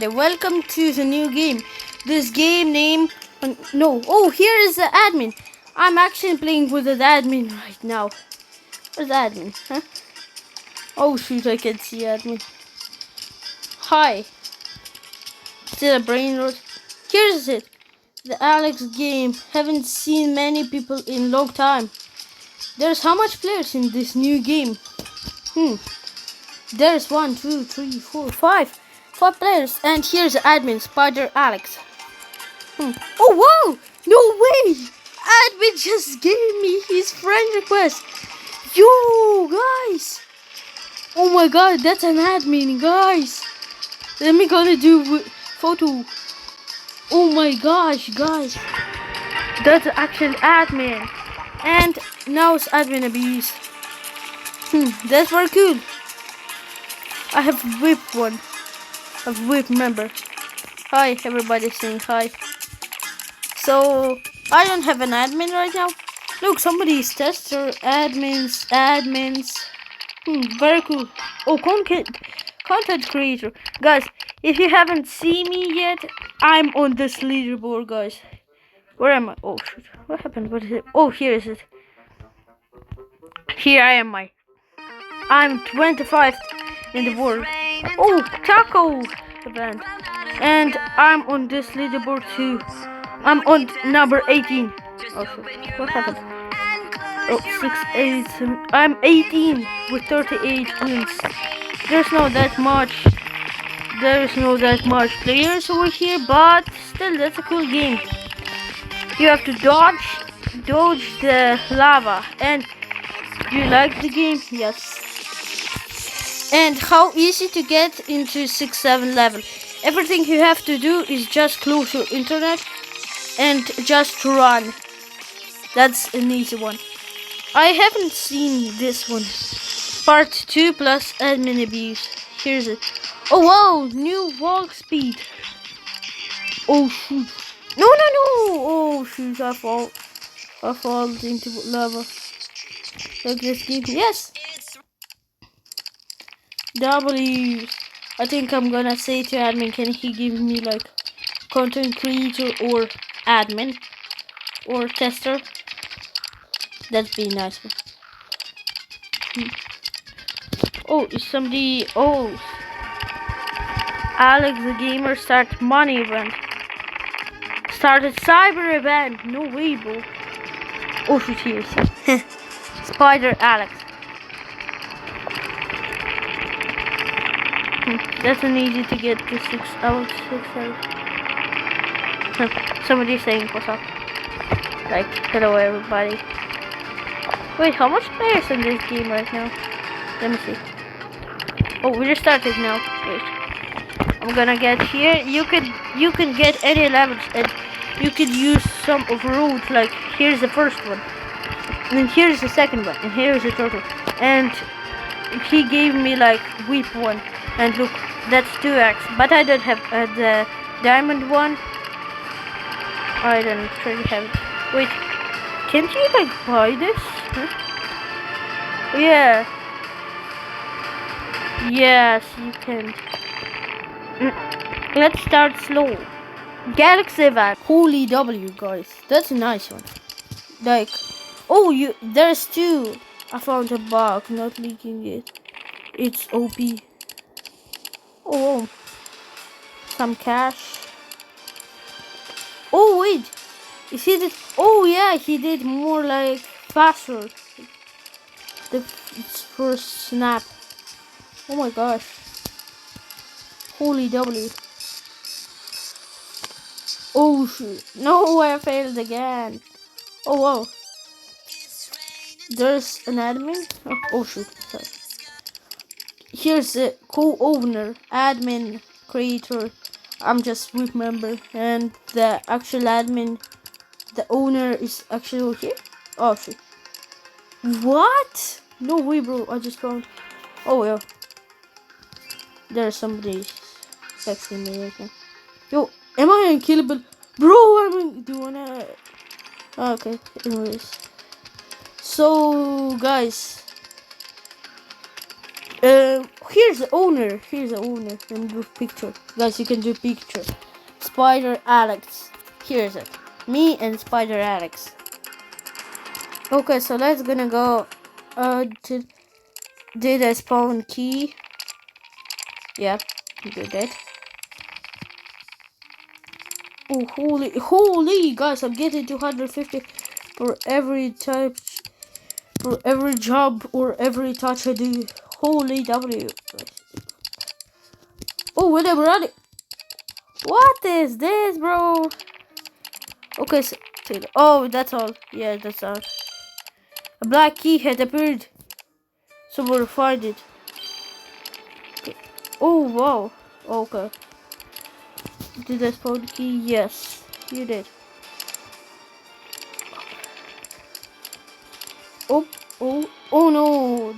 everybody, welcome to the new game. This game name, here is the admin. I'm actually playing with the admin right now. Where's the admin, huh? Oh shoot, I can see admin. Hi. Still a brain rot. Here's it. The Alex game. Haven't seen many people in long time. There's how much players in this new game? There's 1, 2, 3, 4, 5. 5 players. And here's the admin, Spider Alex. Oh wow! No way! Admin just gave me his friend request. Yo guys! Oh my god, that's an admin, guys. Let me gonna do photo. Oh my gosh, guys. That's actual admin. And now it's admin abuse. That's very cool. I have whip one. A whip member. Hi, everybody saying hi. So, I don't have an admin right now. Look, somebody's tester, admins. Very cool. Oh, content creator. Guys, if you haven't seen me yet, I'm on this leaderboard, guys. Where am I? Oh, shoot. What happened? What is it? Oh, here is it. Here I am, I'm 25th in the world. Oh, taco event. And I'm on this leaderboard too. I'm on number 18. Oh, shit. What happened? Oh, 6, 8, 7. I'm 18 with 38 wins. There's not that much players over here, but still, that's a cool game. You have to dodge the lava. And do you like the game? Yes. And how easy to get into 6-7 level. Everything you have to do is just close your internet and just run. That's an easy one. I haven't seen this one. Part 2 plus admin abuse. Here's it. Oh wow, new walk speed. Oh shoot. No. Oh shoot, I fall into lava. Like this game. Yes. W. I think I'm gonna say to admin, can he give me like content creator or admin or tester? That'd be nice. Oh, is somebody? Oh, Alex the gamer started money event. Started cyber event. No way, bro. Oh shoot, here. Spider Alex. That's an easy to get to 6 out. 6 out. Somebody saying what's up. Like, hello everybody. Wait, how much players in this game right now? Let me see. Oh, we just started now. Wait. I'm gonna get here. You can get any levels and you could use some of roads. Like, here's the first one. And then here's the second one. And here's the third one. And he gave me like whip one. And look, that's 2x. But I don't have the diamond one. I don't really have it. Wait, can't you like buy this? Huh? Yeah. Yes, you can. Let's start slow. Galaxy event. Holy W, guys. That's a nice one. Like, oh, there's 2. I found a bug, not leaking it. It's OP. Oh, some cash. Oh wait, is he did? Oh yeah, he did more like faster. The first snap. Oh my gosh. Holy W. Oh shoot. No, I failed again. Oh wow. There's an admin. Oh shoot. Sorry. Here's the co-owner, admin, creator. I'm just whip member. And the actual admin, the owner is actually over here. Oh shoot. What? No way, bro. I just found. Oh yeah. There's somebody texting me right now. Yo, am I unkillable? Bro, do you wanna... Okay, anyways. So, guys. Here's the owner. Here's the owner. Let me do picture. Guys, you can do picture. Spider Alex. Here's it. Me and Spider Alex. Okay, so let's gonna go. Did I spawn key? Yeah, did it. Oh, holy, guys! I'm getting 250 for every type, for every job or every touch I do. Holy W! Oh, wait, I'm running. What is this, bro? Okay, so, oh, that's all. Yeah, that's all. A black key had appeared. So we'll find it. Okay. Oh, wow. Okay. Did I spawn the key? Yes, you did. Oh no.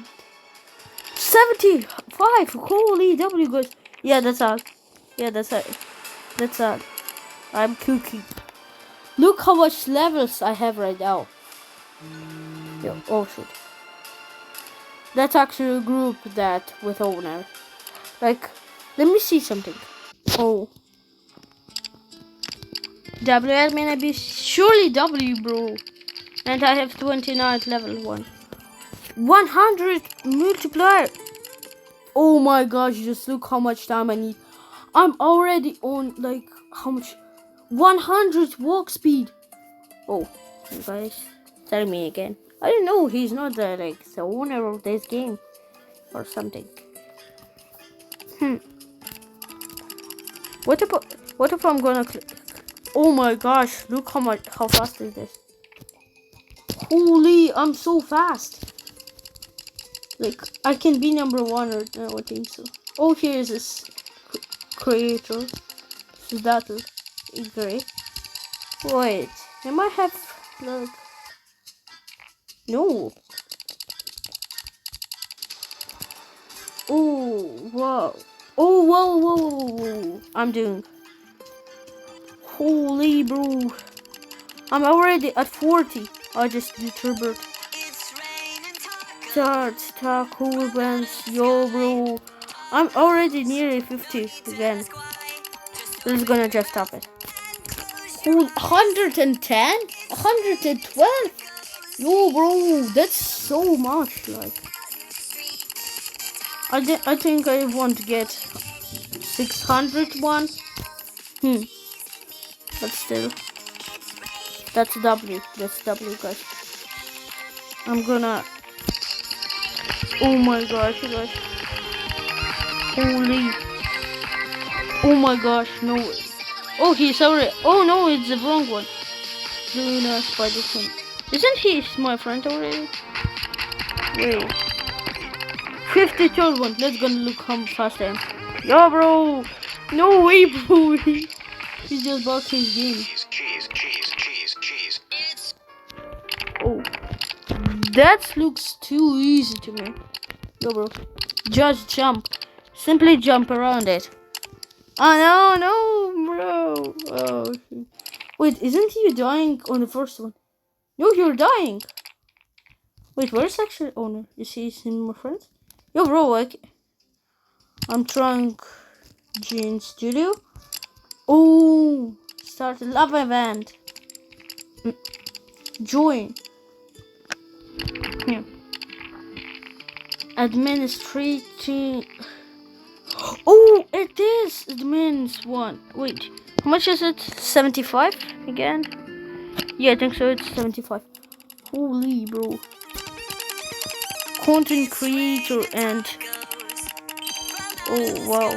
75. Holy W, guys. Yeah, that's all. Yeah, that's all. That's all. I'm cooking. Look how much levels I have right now. Yo, oh shit. That's actually a group that with owner. Like, let me see something. Oh. W admin I be surely W, bro. And I have 29 level 1. 100 multiplier. Oh my gosh, just look how much time I need. I'm already on like how much? 100 walk speed. Oh, you guys, tell me again. I don't know. He's not the the owner of this game or something. What if I'm gonna click? Oh my gosh! Look how fast is this? Holy! I'm so fast. Like I can be number 1 or no, I think so. Oh, here's this creator. This is that great. Wait, I might have like no. Oh wow! Oh whoa! I'm doing. Holy bro! I'm already at 40. I just do turbo. Start cool bands, yo bro. I'm already nearly 50 again. This is gonna just stop it. 110? 112? Yo bro, that's so much. Like, I think I want to get 601. But still, that's W. That's W, guys. I'm gonna. Oh my gosh, you guys. Holy. Oh my gosh, no. Oh, he's already. Oh no, it's the wrong one. Luna Spider Queen. Isn't he my friend already? Wait. 53rd one. Let's gonna look how fast I am. Yo, bro. No way, bro. He just bought his game. Cheese. Oh. That looks too easy to me. Yo, bro. Just jump. Simply jump around it. Oh, no, bro. Oh, shit. Wait, isn't he dying on the first one? No, you're dying. Wait, where's actually owner? Is he in my friends? Yo, bro, I'm trying Gene Studio. Oh, start a love event. Join. Here. Administrating. Oh, it is admin's one. Wait, how much is it? 75 again? Yeah, I think so. It's 75. Holy, bro. Content creator and. Oh, wow.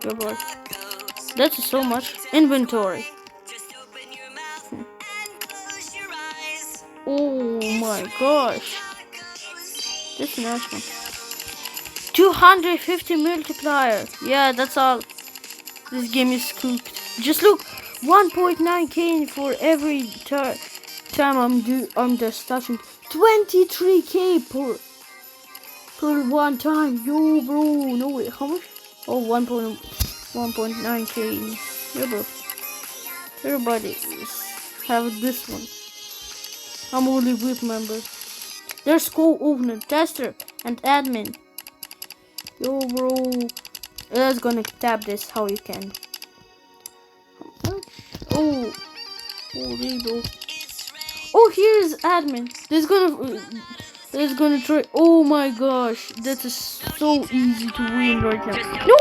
Yeah, bro. That's so much. Inventory. Oh my gosh. This is nice one. 250 multiplier. Yeah, that's all. This game is cooked. Just look, 1.9k for every time I'm just touching. 23k per one time. Yo, bro. No way. How much? Oh, 1.9k. Yeah, bro. Everybody have this one. I'm only with member. There's co-owner, tester, and admin. Yo, bro. Let's gonna tap this how you can. Oh, holy bro. Oh, here's admin. Let's gonna try. Oh my gosh, that is so easy to win right now. No,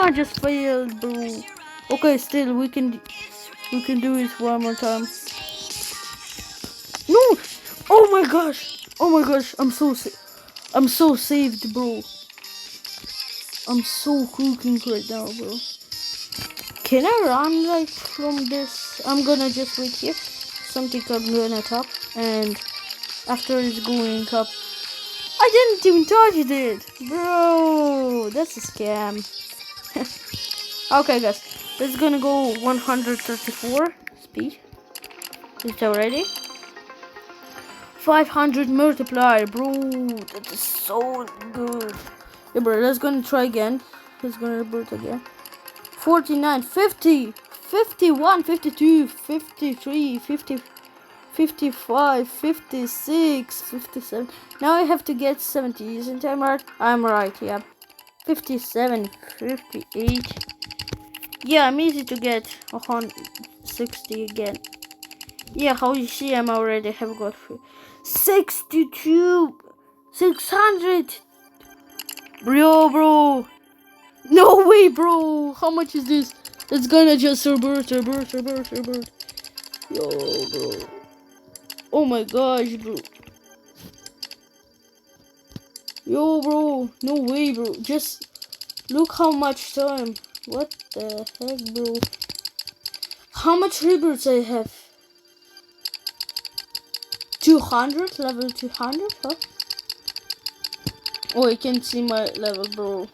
I just failed, bro. Okay, still we can do it one more time. No. Oh my gosh. Oh my gosh. I'm so saved, bro. I'm so cooking right now, bro. Can I run like from this? I'm gonna just wait here. Something I'm gonna top, and after it's going up, I didn't even touch it, bro. That's a scam. Okay, guys, it's gonna go 134 speed. Is that ready? 500 multiplier, bro. That is so good. Yeah, bro. Let's gonna try again. Let's gonna reboot again. 49, 50, 51, 52, 53, 50, 55, 56, 57. Now I have to get 70. Isn't I right? I'm right, yeah. 57, 58. Yeah, I'm easy to get 160 again. Yeah, how you see I'm already have got 62, 600. Bro. No way, bro. How much is this? It's gonna just revert. Yo, bro. Oh my gosh, bro. Yo, bro. No way, bro. Just look how much time. What the heck, bro? How much rebirths I have? 200? Level 200, huh? Oh, I can see my level, bro.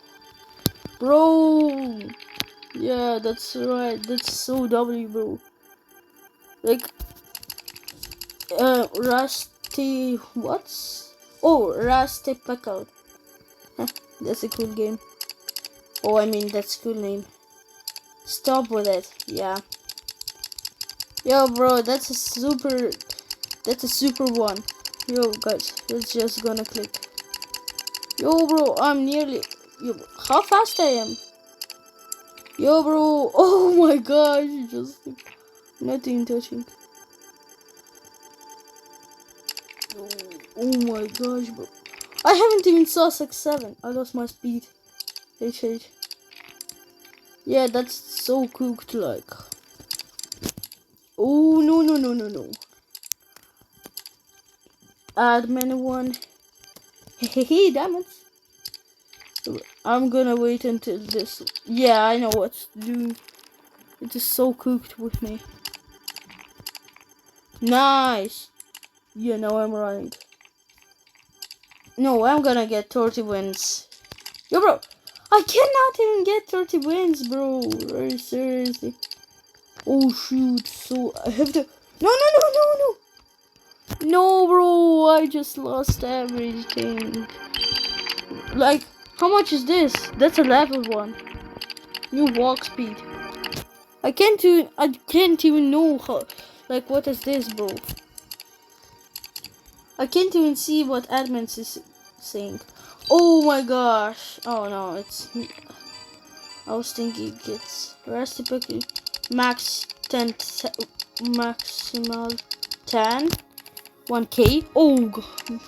Bro! Yeah, that's right. That's so W, bro. Like, Rusty... What's? Oh, Rusty Pickled. Huh, that's a cool game. Oh, I mean, that's a cool name. Stop with it. Yeah. Yo, bro, that's a super one. Yo, guys, it's just gonna click. Yo, bro, I'm nearly... Yo, how fast I am? Yo, bro. Oh my gosh, just nothing touching. Oh my gosh, bro. I haven't even saw 6-7. I lost my speed. HH. Yeah, that's so cooked, like. Oh, no. Admin one. Hey, damn it. I'm gonna wait until this. Yeah, I know what to do. It is so cooked with me. Nice. Yeah, now I'm right. No, I'm gonna get 30 wins. Yo, bro. I cannot even get 30 wins, bro. Very seriously. Oh, shoot. So, I have to... No. No, bro. I just lost everything. Like, how much is this? That's a level 1. New walk speed. I can't even know how... Like, what is this, bro? I can't even see what admin is saying. Oh my gosh. Oh no, it's... I was thinking it's recipe max 10, maximal 10, 1k. Oh god.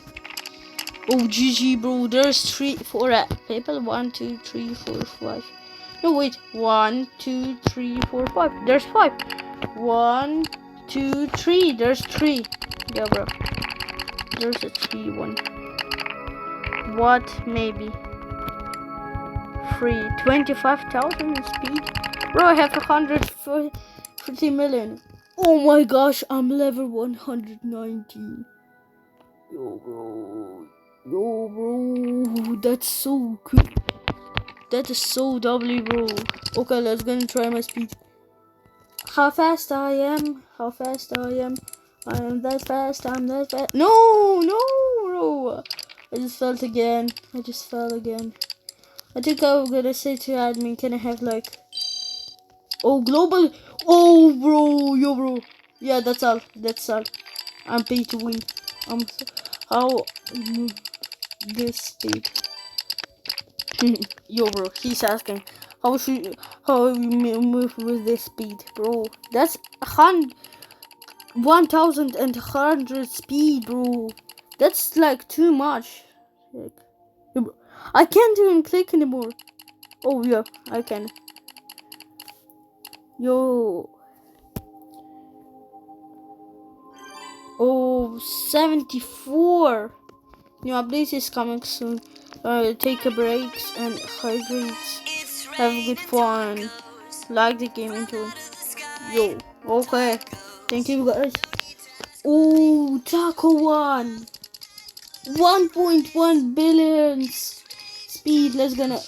Oh GG, bro. There's 4 people. 1, 2, 3, 4, 5. No wait. 1, 2, 3, 4, 5. There's 5. 1, 2, 3. There's 3. Yeah, bro. There's a 3 one. What? Maybe 25,000 speed. Bro, I have 140 million. Oh my gosh, I'm level 119. Yo, bro. That's so cool. That is so W, bro. Okay, let's gonna try my speed. How fast I am. I am that fast. I'm that fast. No, bro. I just fell again. I think I'm gonna say to admin, can I have like... Oh, global. Oh, bro. Yo, bro. Yeah, that's all. I'm paid to win. How... This speed. Yo, bro, he's asking how you move with this speed, bro. That's 1,100 speed, bro. That's like too much. Like, I can't even click anymore. Oh yeah, I can. Yo. Oh, 74. New update is coming soon. Take a break and hydrate. Have good fun. Like the game into it. Yo. Okay. Thank you guys. Oh, Taco 1. 1.1 billion speed. Let's gonna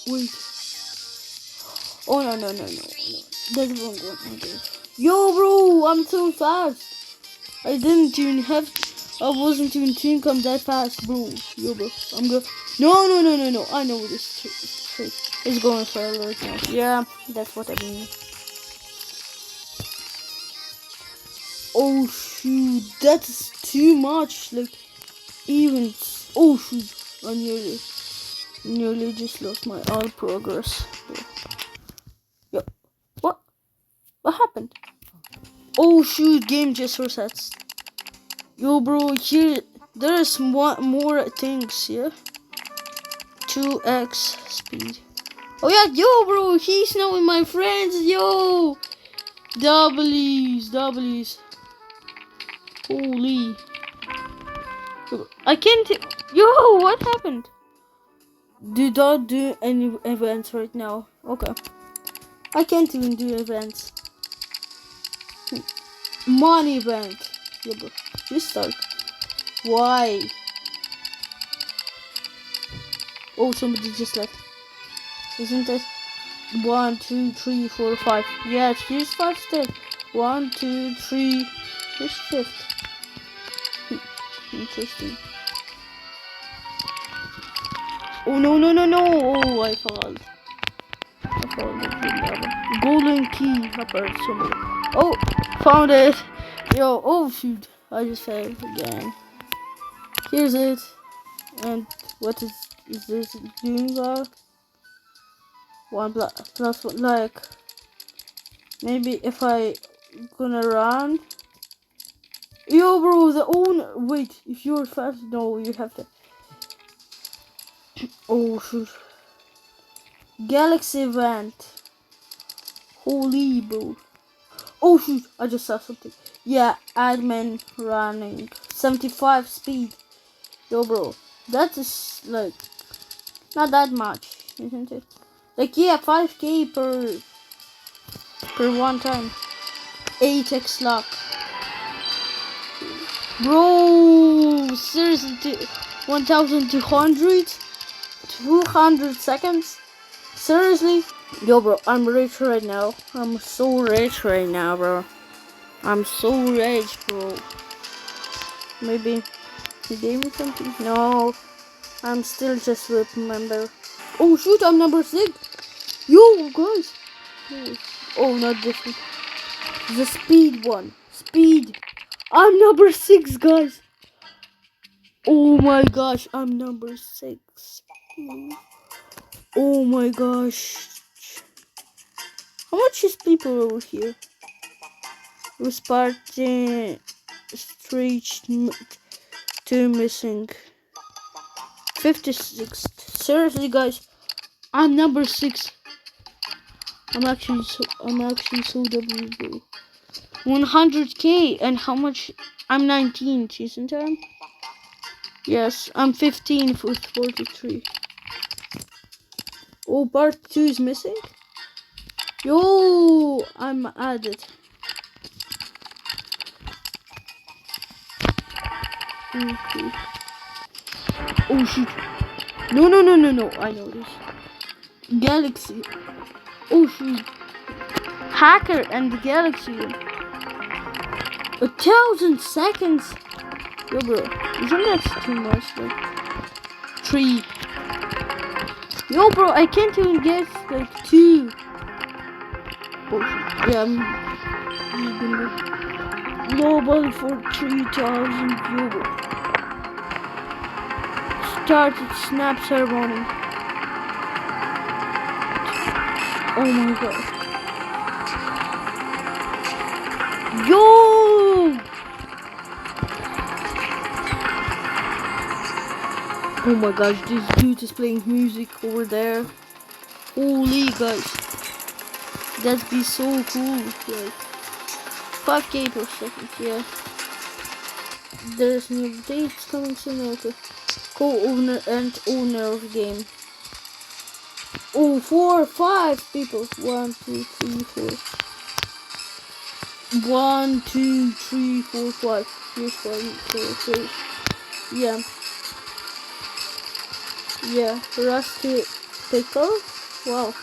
wait. Oh no. That's wrong one. Okay. Yo, bro, I'm so fast. I didn't even have. I wasn't even think I'm that fast, bro. Yo, bro, I'm good. No. I know this trick. It's going for alert now. Yeah, that's what I mean. Oh shoot, that's too much. Like even. Oh shoot, I nearly just lost my all progress. Yo, what? What happened? Oh shoot, game just resets. Yo, bro, here there's more things, yeah. 2x speed. Oh yeah, yo, bro, he's now in my friends, yo. W's. Holy. I can't. Yo, what happened? Do not do any events right now. Okay. I can't even do events. Money event. Yeah, bro. You start. Why? Oh, somebody just left. Isn't it? 1, 2, 3, 4, 5. Yes, here's 5 steps. 1, 2, 3. Here's 5th. Interesting. Oh no. Oh, I failed. Golden key. Apart somebody. Oh, found it. Yo, oh shoot. I just failed again. Here's it. And what is this doing there? 1 plus 1, like maybe if I gonna run. Yo, bro, the owner. Wait, if you're fast, no, you have to. Oh shoot. Galaxy event. Holy, bro. Oh shoot, I just saw something. Yeah, admin running 75 speed. Yo, bro, that is like not that much, isn't it? Like yeah, 5k per one time. 8x luck. Bro, seriously, 1,200? 200 seconds? Seriously? Yo, bro, I'm rich right now. I'm so rich right now, bro. I'm so rich, bro. Maybe he gave me something? No, I'm still just with member. Oh shoot, I'm number 6. Yo, guys. Oh, not this one. The speed one. Speed. I'm number 6, guys. Oh my gosh, I'm number 6. Oh my gosh. How much is people over here? Spartan Street 2 missing. 56. Seriously, guys, I'm number 6. I'm actually so W. 100k, and how much? I'm 19, isn't I? Yes, I'm 15 with 43. Oh, part 2 is missing? Yo, I'm added. Okay. Oh shoot. No. I know this. Galaxy. Oh shoot. Hacker and the Galaxy. 1,000 seconds. Yo, bro, isn't that too much? Like 3. Yo, bro, I can't even get like 2. Oh shoot. Yeah, I'm gonna global for 3,000 euro. Started snap ceremony. Oh my god. Yo! Oh my gosh, this dude is playing music over there. Holy guys. That'd be so cool. Like 5k per second, yeah. There's new updates coming soon. Okay. Co-owner and owner of game. Oh, 4, 5 people. 1, 2, 3, 4. 1, 2, 3, 4, 5. Here's 5. Yeah. Yeah. Rusty pickle. Wow.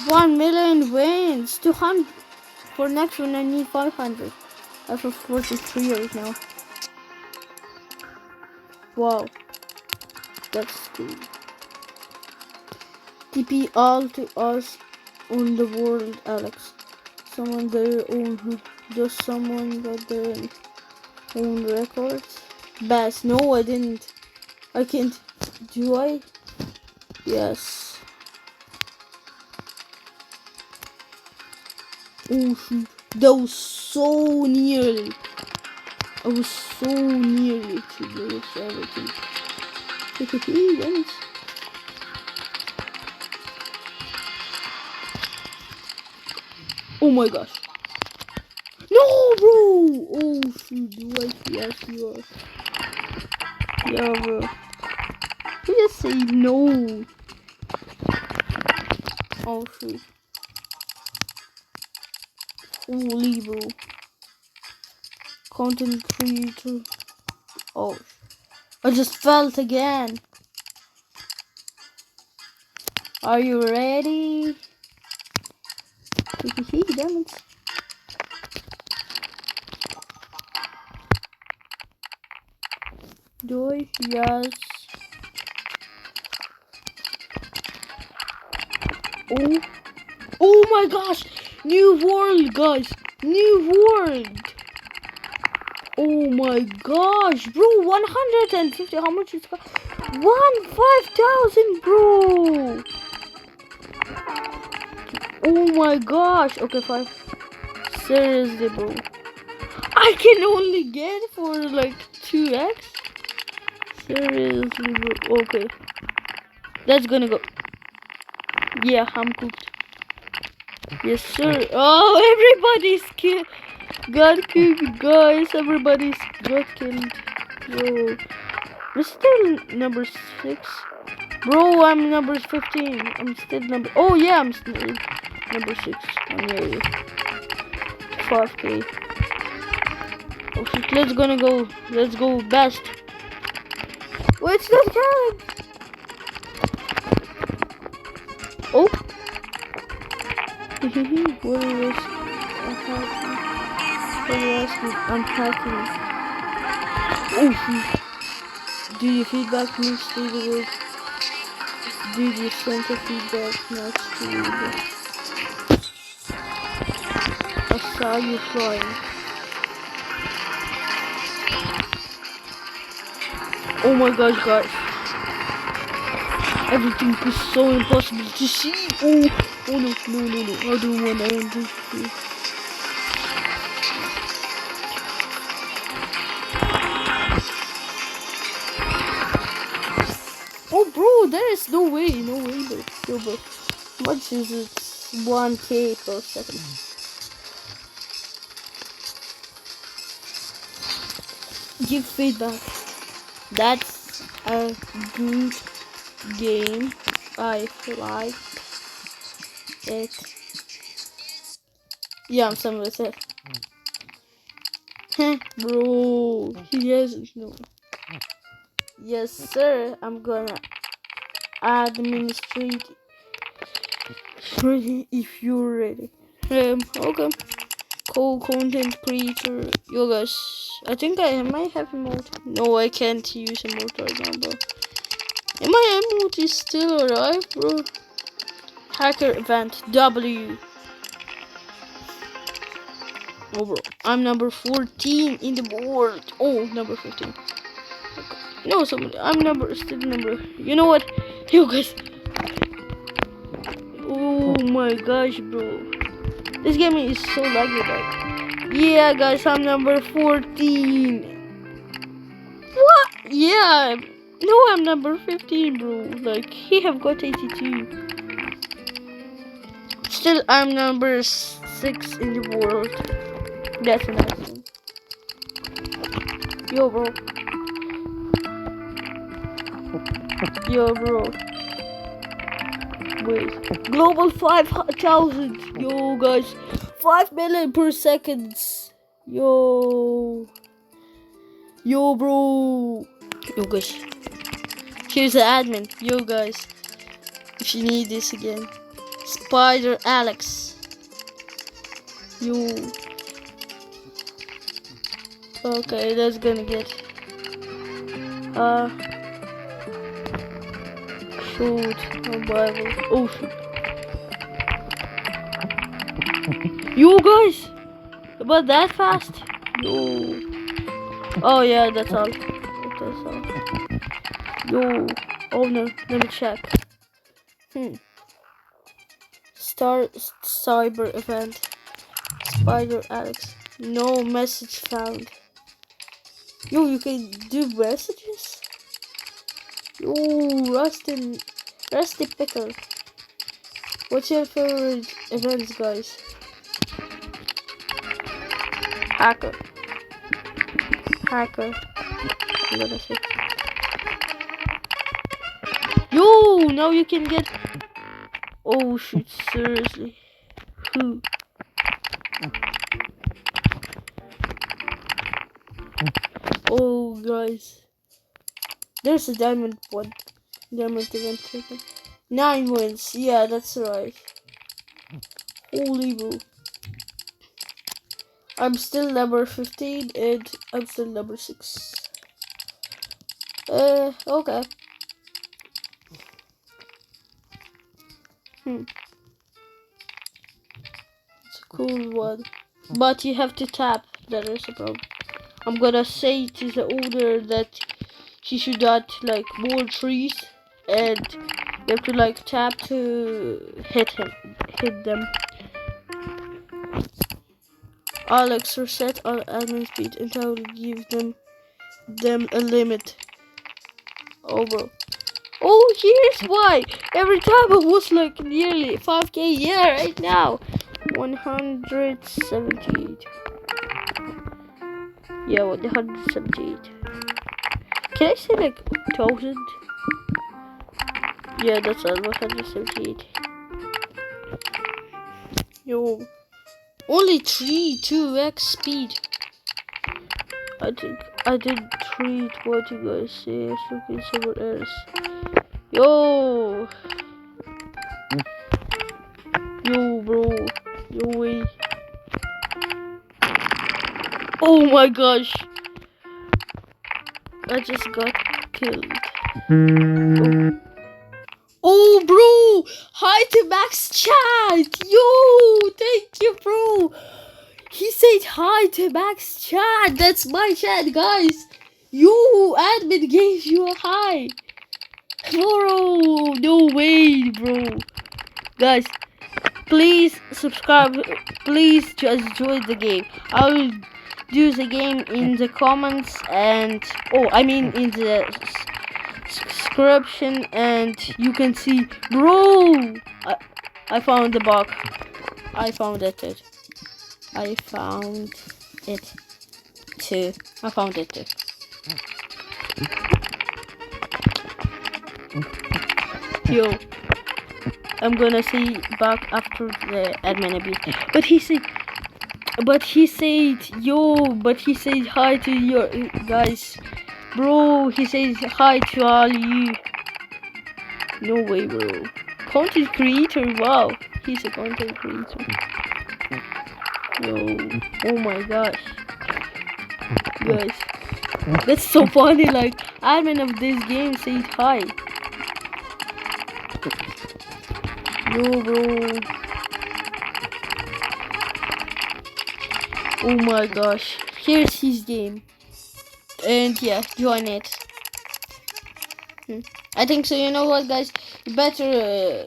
1 million wins. 200. For next one, I need 500. I have 43 right now. Wow. That's cool. TP all to us on the world, Alex. Someone their own. Just someone got their own records. Bass. No, I didn't. I can't. Do I? Yes. Oh shoot. That was so nearly. I was so nearly to lose everything. Oh my gosh. No, bro! Oh shoot, do I? Yes, you are. Yeah, bro. You just say no. Oh shoot. Holy, bro. Content creator. Oh. I just felt again. Are you ready? Damn it. Do I? Yes. Oh. Oh my gosh. New world, guys. New world. Oh my gosh, bro. 150. How much is it? 5,000, bro. Oh my gosh. Okay, 5. Seriously, bro. I can only get for like 2x. Seriously, bro. Okay. That's gonna go. Yeah, I'm cooked. Yes, sir. Oh, everybody's got killed, guys. Everybody's got killed. Yo. I'm still number 6. Bro, I'm number 15. I'm still number... Oh, yeah, I'm still number 6. I'm nearly 5k. Oh, shit. Let's go. Let's go best. Wait, it's not counting. Oh. What is this? I'm hacking. Oh, shoot. Do your feedback needs to the word? Do your center feedback next to the I saw you flying. Oh my gosh, guys. Everything is so impossible to see. Oh no. I don't want to see. Oh bro, there is no way, but it's still, but how much is it? 1k per second. Give feedback. That's a good game. I like it. Yeah, I'm some with it. Bro, he hasn't known. Yes, sir. I'm gonna administrate if you're ready. Okay. Co-content creator. Yo, guys. I think I might have emote. No, I can't use emote right now, bro. And my emote is still alive, bro. Hacker event W. Oh, bro. I'm number 14 in the world. Oh, number 15. Okay. No, somebody. I'm still number. You know what? Yo, guys. Oh my gosh, bro. This game is so laggy, like. Yeah, guys, I'm number 14. What? Yeah. No, I'm number 15, bro. Like, he have got 82. Still, I'm number 6 in the world. That's a nice one. Yo, bro. Yo, bro. Wait. Global 5,000. Yo, guys. 5 million per second. Yo. Yo, bro. Yo, guys. Here's the admin. Yo, guys. If you need this again. Spider Alex. Yo. Okay, that's gonna get. Shoot. No Bible. Oh, shoot. Yo, guys. About that fast? Yo. Oh, yeah, that's all. That's all. Yo. Oh, no. Let me check. Cyber event. Spider Alex. No message found. Yo, you can do messages? Yo, Rusty Pickle. What's your favorite events, guys? Hacker. I'm gonna say. Yo, now you can get. Oh shoot! Seriously. Who? Oh guys, there's a diamond one. Diamond event. 9 wins. Yeah, that's right. Holy bro. I'm still number 15 and I'm still number 6. Okay. It's a cool one. But you have to tap. That is a problem. I'm gonna say to the owner that she should add like more trees and you have to like tap to hit them. Alex reset our admin speed until we give them a limit. Oh bro. Oh, here's why. Every time it was like nearly 5k. Yeah, right now 178. Yeah, 178. Can I say like 1000? Yeah, that's all. 178. Yo, only 2x speed. I think I did treat what you guys say. Looking somewhere else. Yo, bro. Yo, wait. Oh my gosh. I just got killed. Oh, bro. Hi to Max Chat. Yo, thank you, bro. He said hi to Max Chat. That's my chat, guys. Yo, admin gave you a hi. Bro, no way, bro. Guys, please subscribe. Please just join the game. I'll do the game in the comments and in the description, and you can see. Bro, I found the bug. I found it too. I found it too. Yo, I'm gonna see back after the admin abuse. But he said hi to your guys. Bro, he says hi to all you. No way, bro. Content creator, wow. He's a content creator. Yo, oh my gosh. Guys, that's so funny, like, admin of this game said hi. Yo, bro. Oh my gosh. Here's his game. And yeah, join it. I think so. You know what, guys? You better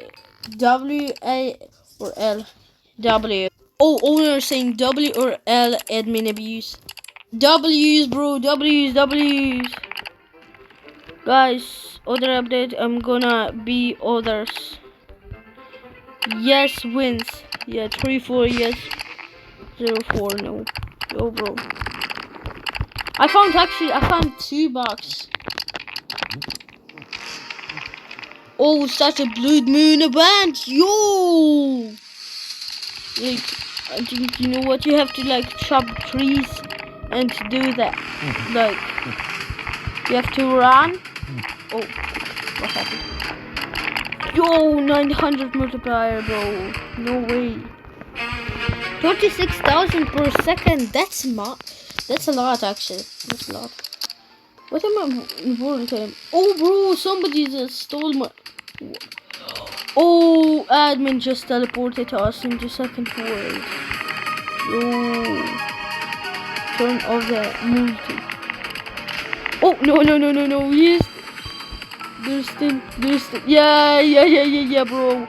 or L? W. Oh, owner saying W or L, admin abuse. W's, bro. W's. Guys, other update. I'm gonna be others. Yes wins. Yeah, 3-4. Yes. 0-4. No. Yo, bro. I found 2 bucks. Oh, such a blood moon event. Yo. Like, I think you know what, you have to like chop trees and to do that, like you have to run. Oh, what happened? Yo, 900 multiplier, bro. No way. 36,000 per second. That's a lot actually. That's a lot. What am I working? Oh, bro, somebody just stole my. Oh, admin just teleported us into second world. Yo, turn off the multi. Oh, no. Yes. There's still. Yeah, bro.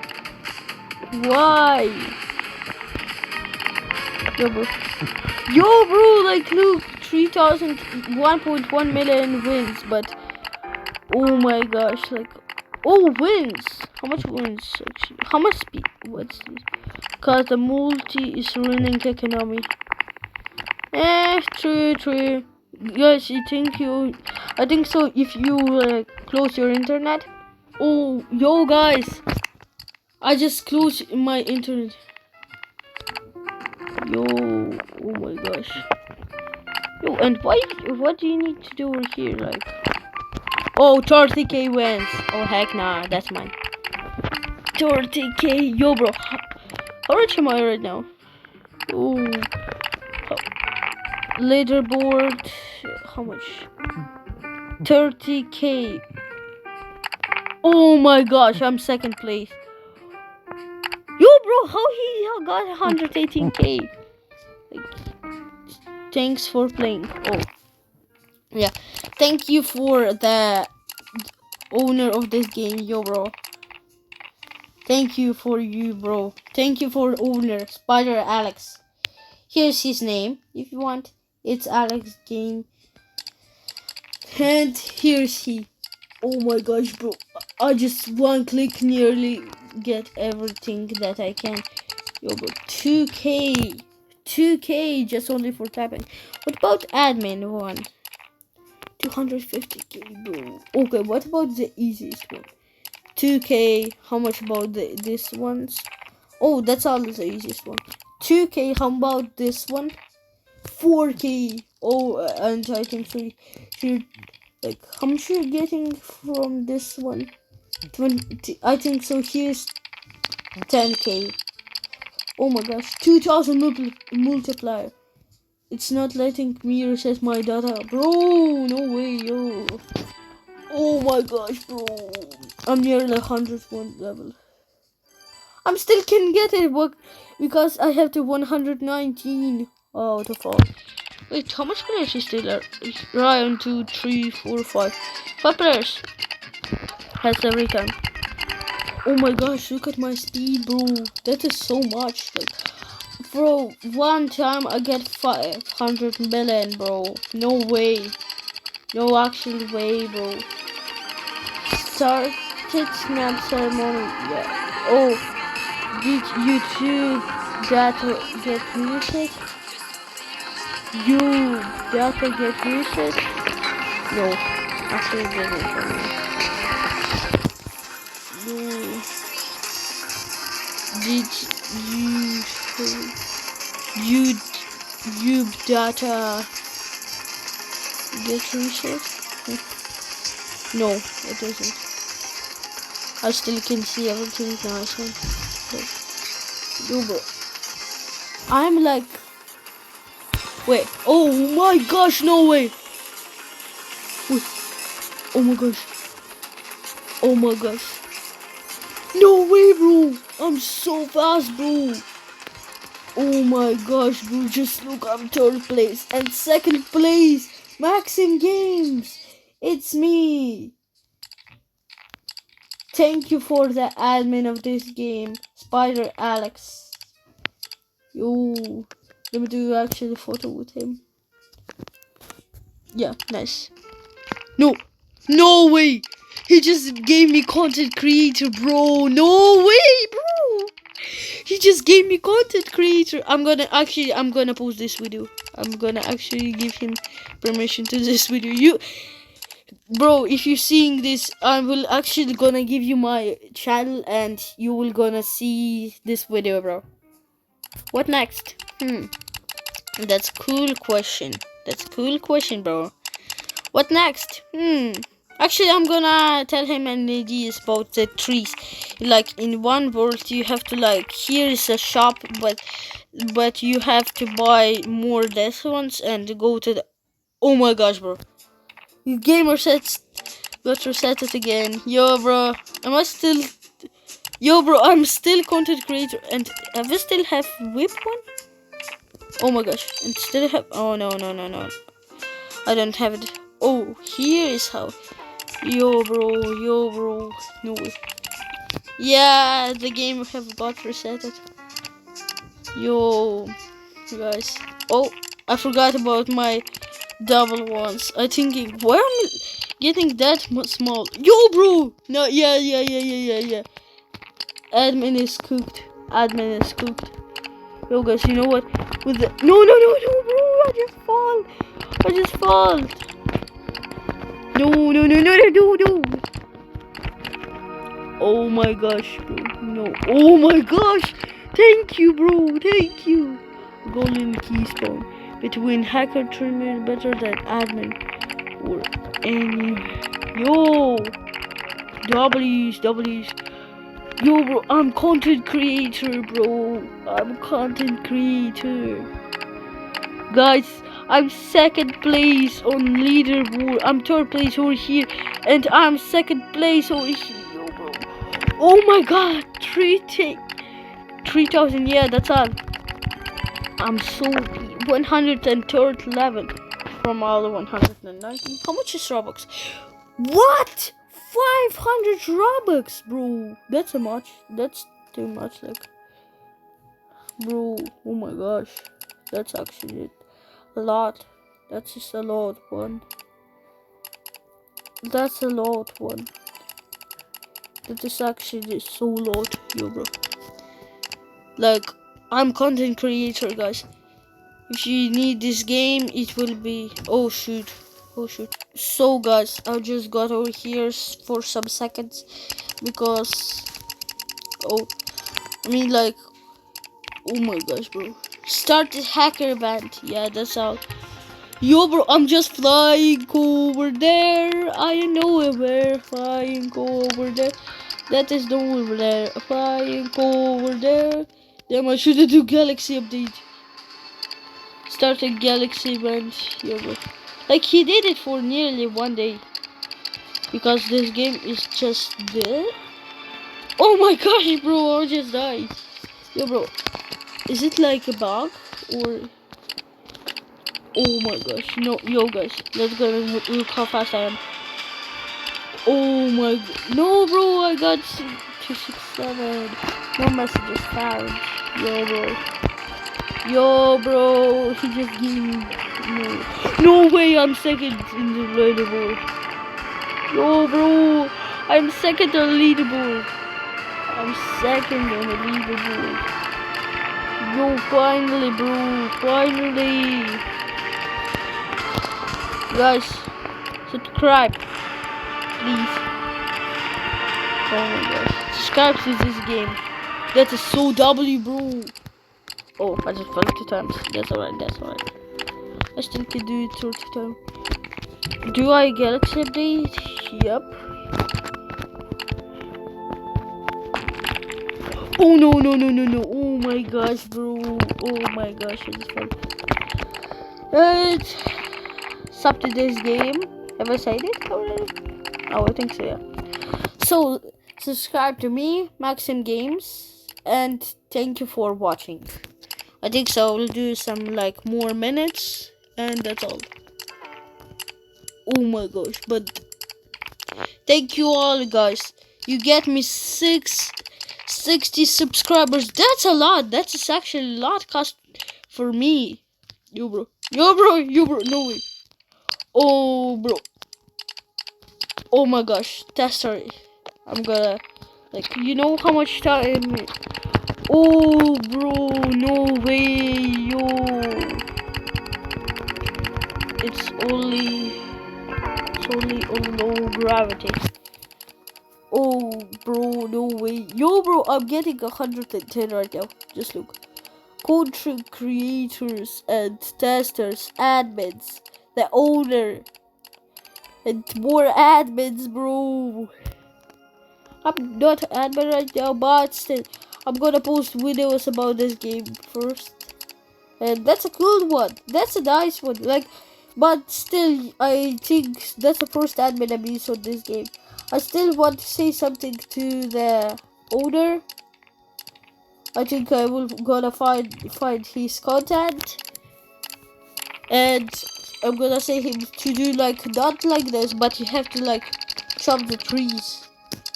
Why? Yo, bro, like, look, 3,000, 1.1 million wins, but, oh my gosh, like, oh, wins. How much wins, actually? How much speed? What's this? Cause the multi is ruining economy. True. Yes, I think so if you close your internet. Oh, yo guys, I just closed my internet. Yo, oh my gosh. Yo, and what do you need to do over here, like? Oh, 30k wins. Oh, heck nah, that's mine. 30k, yo bro, how rich am I right now? Oh, leaderboard, how much? 30k. Oh my gosh, I'm second place. Yo bro, how he got 118k? Like, thanks for playing. Oh yeah, thank you for the owner of this game, yo bro. Thank you for you, bro. Thank you for owner, Spider Alex. Here's his name, if you want. It's Alex Game. And here's he. Oh my gosh, bro. I just one click nearly get everything that I can. Yo, bro. 2k. 2k just only for tapping. What about admin one? 250k, bro. Okay, what about the easiest one? 2k. How much about this ones? Oh, that's all the easiest one. 2k. How about this one? 4k. Oh, and I think so. Here, like, how much you're getting from this one? 20. I think so. Here's 10k. Oh my gosh, 2,000 multiplier. It's not letting me reset my data, bro. No way, yo. Oh my gosh, bro. I'm near the 101 level. I'm still can get it because I have the 119 out of all. Wait, how much players is still there? Ryan, 2, 3, 4, 5. 5 players. Has every time. Oh my gosh, look at my speed, bro. That is so much. Like, bro, one time I get 500 million, bro. No way. No actual way, bro. Started snap ceremony. Yeah. Oh, did YouTube data get reset? You data get reset? No, actually it didn't for me. No. Did YouTube data get reset? No, it doesn't. I still can see everything nice one. Yo, bro. I'm like, wait. Oh my gosh, no way. Wait. Oh my gosh. Oh my gosh. No way, bro. I'm so fast, bro. Oh my gosh, bro. Just look, I'm third place and second place. Maxim Games. It's me. Thank you for the admin of this game, Spider Alex. Yo, let me do actually a photo with him. Yeah, nice. No, no way. He just gave me content creator, bro. No way, bro. He just gave me content creator. I'm gonna post this video. I'm gonna actually give him permission to this video. Bro, if you're seeing this, I will actually gonna give you my channel and you will gonna see this video, bro. What next? That's cool question. That's cool question, bro. What next? Actually, I'm gonna tell him an idea about the trees. Like in one world, you have to here is a shop, but you have to buy more death ones and go to the. Oh my gosh, bro! Your gamer sets got resetted again. Yo, bro, am I still? Yo, bro, I'm still content creator, and I still have whip one. Oh my gosh, and still have. Oh no, I don't have it. Oh, here is how. Yo, bro. No way. Yeah, the game have got resetted. Yo, guys. Oh, I forgot about my double ones. I think why am I getting that small? Yo, bro. No, yeah. Admin is cooked. Yo, guys, you know what? With the no, bro. I just fall. No. Oh my gosh, bro. No. Oh my gosh. Thank you, bro. Thank you. Golden key spawn. Between hacker trainer better than admin. Or any. Yo. W's. Yo, bro. I'm content creator, bro. Guys, I'm second place on leaderboard. I'm third place over here. And I'm second place over here. Yo, bro. Oh my god, 3,000, yeah, that's all. I'm so 103rd level from all the 190. How much is Robux? What? 500 Robux, bro. That's too much, bro. Oh my gosh, that's actually a lot. That's just a lot one. That is actually so lot, yo, bro. I'm content creator, guys. If you need this game, it will be. Oh shoot. So, guys, I just got over here for some seconds because. Oh my gosh, bro. Start the hacker event. Yeah, that's all. Yo, bro, I'm just flying over there. I know where. Flying over there. That is the over there. Flying over there. Damn, I should do galaxy update. Start a galaxy event. Yo, bro. He did it for nearly 1 day. Because this game is just there. Oh my gosh, bro, I just died. Yo, bro. Is it like a bug? Or... Oh my gosh. No, yo, guys. Let's go and look how fast I am. Oh my... No, bro, I got 267. No messages found. Yo, bro. He just gave me... No way, I'm second in the leaderboard. Yo, bro. I'm second on the leaderboard. Yo, finally, bro. Finally. Guys, subscribe. Please. Oh my gosh. Subscribe to this game. That is so W, bro. Oh, I just fell 2 times. That's alright. I still can do it 30 times. Do I galaxy update? Yep. Oh no. Oh my gosh, bro. Oh my gosh, I just fell. It's up to this game. Have I said it already? Oh, I think so, yeah. So, subscribe to me, Maxim Games, and thank you for watching. I think so. We'll do some more minutes, and that's all. Oh my gosh, but thank you all, guys. you get me 60 subscribers. That's a lot. That's actually a lot cost for me. Yo, bro. Yo, bro. Yo, bro. No way. Oh, bro. Oh my gosh. That's sorry. I'm gonna, like, you know how much time. Oh, bro. No way. Yo. It's only on low gravity. Oh, bro, no way. Yo, bro, I'm getting 110 right now. Just look. Content creators and testers, admins, the owner, and more admins, bro. I'm not an admin right now, but still, I'm gonna post videos about this game first. And that's a cool one. That's a nice one. Like, but still, I think that's the first admin abuse on this game. I still want to say something to the owner. I think I will gonna find his content, and I'm gonna say him to do like not like this, but you have to like chop the trees,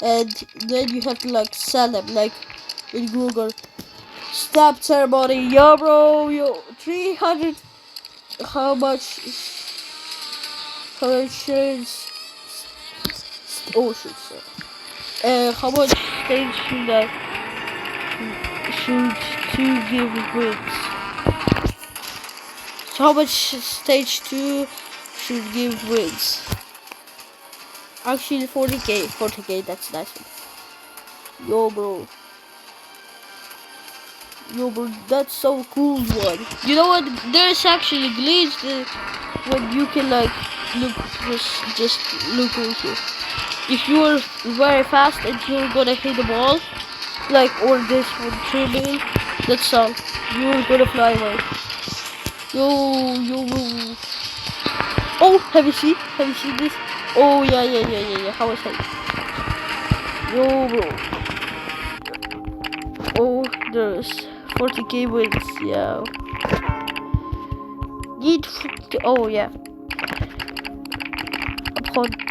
and then you have to like sell them like in Google. Stop ceremony, yo, bro, yo, 300. How much? How much is? Oh shit! How much stage should two give wins? So how much stage 2 should give wins? Actually 40k, that's nice one. Yo bro, that's so cool one. You know what, there's actually glitch when you can like look, just look over here. If you're very fast and you're gonna hit the ball, like, or this one dribbling, that's all, you're gonna fly away. Yo. Oh, have you seen this? Oh yeah. How was that? Yo, bro. Oh, there's 40k wins. Yeah. Oh yeah.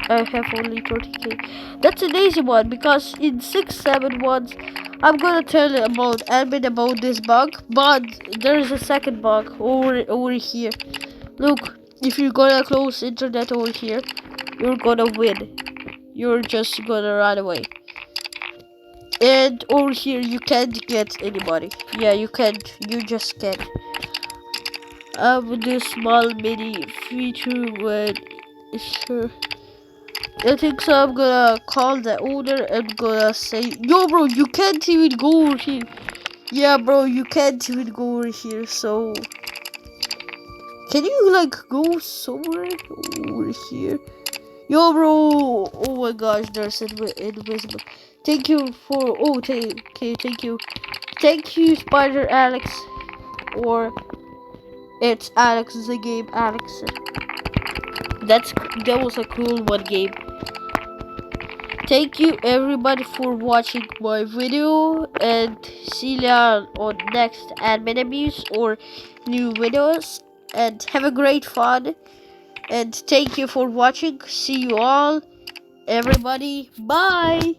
I have only 30k. That's an easy one because in 6-7 ones, I'm gonna tell you about about this bug, but there is a second bug over here. Look, if you're gonna close internet over here, you're gonna win. You're just gonna run away. And over here, you can't get anybody. Yeah, you can't. You just can't. This small mini feature when sure. I think so. I'm gonna call the owner and gonna say, yo, bro, you can't even go over here. Yeah, bro, you can't even go over here. So, can you like go somewhere over here? Yo, bro. Oh my gosh, there's invisible. Thank you for. Oh, thank you. Thank you, Spider Alex. Or it's Alex the game, Alex. That was a cool one game. Thank you everybody for watching my video, and see you on next admin abuse or new videos, and have a great fun, and thank you for watching. See you all, everybody. Bye.